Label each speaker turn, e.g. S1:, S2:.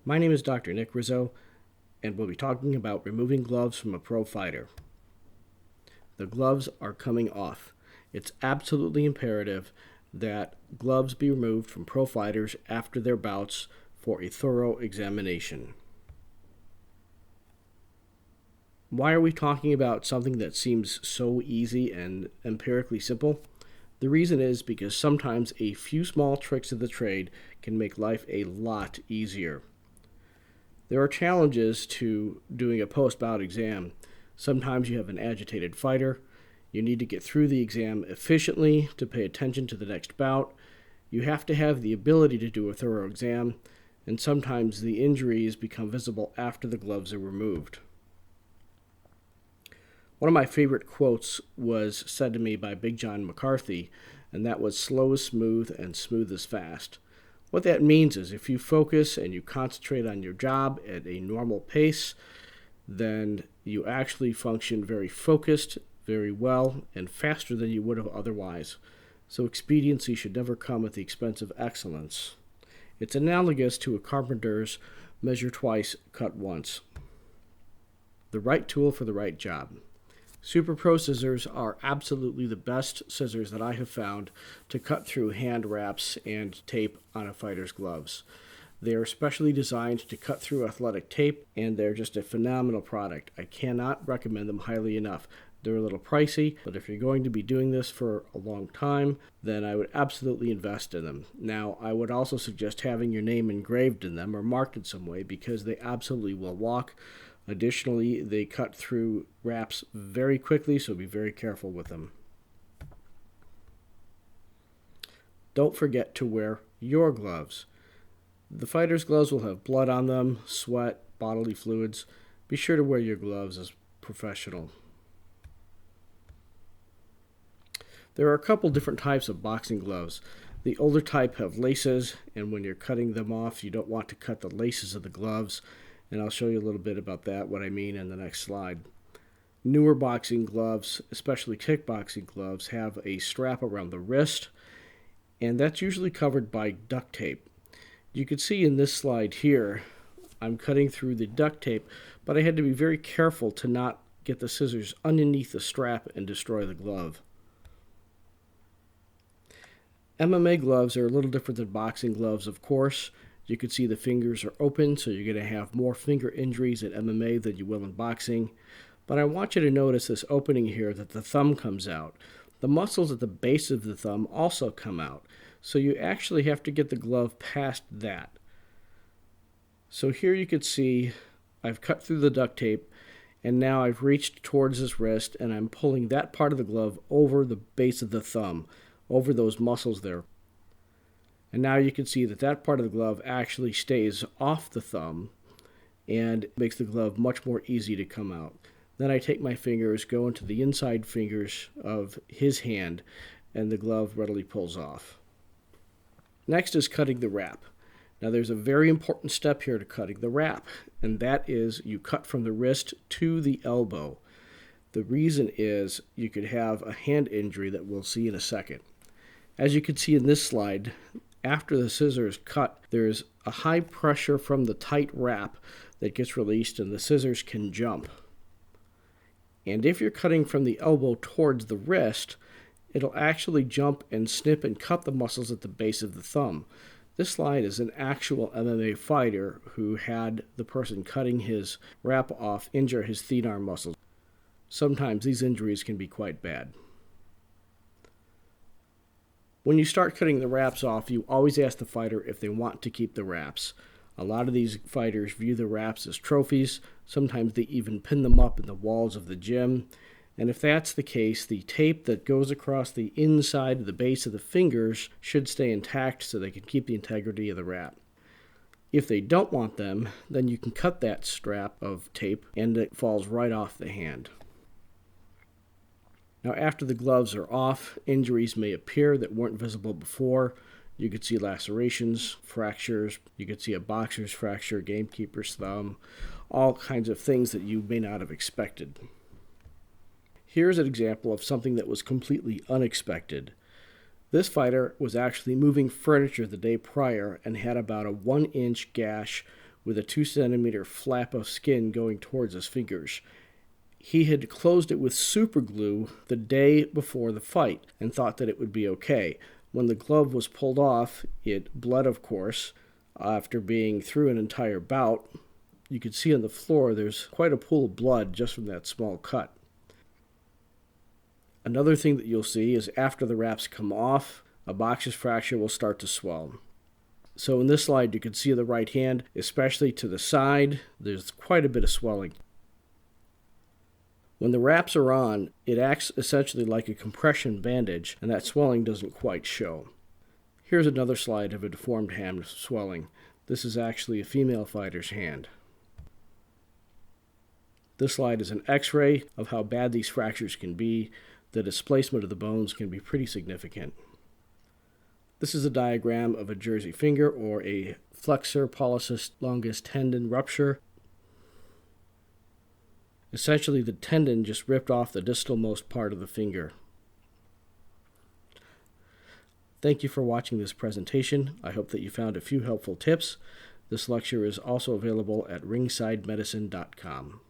S1: My name is Dr. Nick Rizzo, and we'll be talking about removing gloves from a pro fighter. The gloves are coming off. It's absolutely imperative that gloves be removed from pro fighters after their bouts for a thorough examination. Why are we talking about something that seems so easy and empirically simple? The reason is because sometimes a few small tricks of the trade can make life a lot easier. There are challenges to doing a post-bout exam. Sometimes you have an agitated fighter. You need to get through the exam efficiently to pay attention to the next bout. You have to have the ability to do a thorough exam, and sometimes the injuries become visible after the gloves are removed. One of my favorite quotes was said to me by Big John McCarthy, and that was, "Slow is smooth and smooth is fast." What that means is if you focus and you concentrate on your job at a normal pace, then you actually function very focused, very well, and faster than you would have otherwise. So expediency should never come at the expense of excellence. It's analogous to a carpenter's measure twice, cut once. The right tool for the right job. Super Pro scissors are absolutely the best scissors that I have found to cut through hand wraps and tape on a fighter's gloves. They are specially designed to cut through athletic tape, and they're just a phenomenal product. I cannot recommend them highly enough. They're a little pricey, but if you're going to be doing this for a long time, then I would absolutely invest in them. Now, I would also suggest having your name engraved in them or marked in some way because they absolutely will walk. Additionally, they cut through wraps very quickly, so be very careful with them. Don't forget to wear your gloves. The fighter's gloves will have blood on them, sweat, bodily fluids. Be sure to wear your gloves as professional. There are a couple different types of boxing gloves. The older type have laces, and when you're cutting them off, you don't want to cut the laces of the gloves. And I'll show you a little bit about that, what I mean, in the next slide. Newer boxing gloves, especially kickboxing gloves, have a strap around the wrist, and that's usually covered by duct tape. You can see in this slide here, I'm cutting through the duct tape, but I had to be very careful to not get the scissors underneath the strap and destroy the glove. MMA gloves are a little different than boxing gloves, of course. You can see the fingers are open, so you're going to have more finger injuries in MMA than you will in boxing. But I want you to notice this opening here that the thumb comes out. The muscles at the base of the thumb also come out, so you actually have to get the glove past that. So here you can see I've cut through the duct tape, and now I've reached towards his wrist, and I'm pulling that part of the glove over the base of the thumb, over those muscles there. And now you can see that that part of the glove actually stays off the thumb and makes the glove much more easy to come out. Then I take my fingers, go into the inside fingers of his hand, and the glove readily pulls off. Next is cutting the wrap. Now there's a very important step here to cutting the wrap, and that is you cut from the wrist to the elbow. The reason is you could have a hand injury that we'll see in a second. As you can see in this slide, after the scissors cut, there's a high pressure from the tight wrap that gets released and the scissors can jump. And if you're cutting from the elbow towards the wrist, it'll actually jump and snip and cut the muscles at the base of the thumb. This slide is an actual MMA fighter who had the person cutting his wrap off injure his thenar muscles. Sometimes these injuries can be quite bad. When you start cutting the wraps off, you always ask the fighter if they want to keep the wraps. A lot of these fighters view the wraps as trophies. Sometimes they even pin them up in the walls of the gym. And if that's the case, the tape that goes across the inside of the base of the fingers should stay intact so they can keep the integrity of the wrap. If they don't want them, then you can cut that strap of tape and it falls right off the hand. Now, after the gloves are off, injuries may appear that weren't visible before. You could see lacerations, fractures, you could see a boxer's fracture, gamekeeper's thumb, all kinds of things that you may not have expected. Here's an example of something that was completely unexpected. This fighter was actually moving furniture the day prior and had about a 1-inch gash with a 2 centimeter flap of skin going towards his fingers. He had closed it with super glue the day before the fight and thought that it would be okay. When the glove was pulled off, it bled, of course, after being through an entire bout. You can see on the floor there's quite a pool of blood just from that small cut. Another thing that you'll see is after the wraps come off, a boxer's fracture will start to swell. So in this slide you can see the right hand, especially to the side, there's quite a bit of swelling. When the wraps are on, it acts essentially like a compression bandage, and that swelling doesn't quite show. Here's another slide of a deformed ham swelling. This is actually a female fighter's hand. This slide is an x-ray of how bad these fractures can be. The displacement of the bones can be pretty significant. This is a diagram of a jersey finger or a Flexor Pollicis Longus tendon rupture. Essentially, the tendon just ripped off the distalmost part of the finger. Thank you for watching this presentation. I hope that you found a few helpful tips. This lecture is also available at ringsidemedicine.com.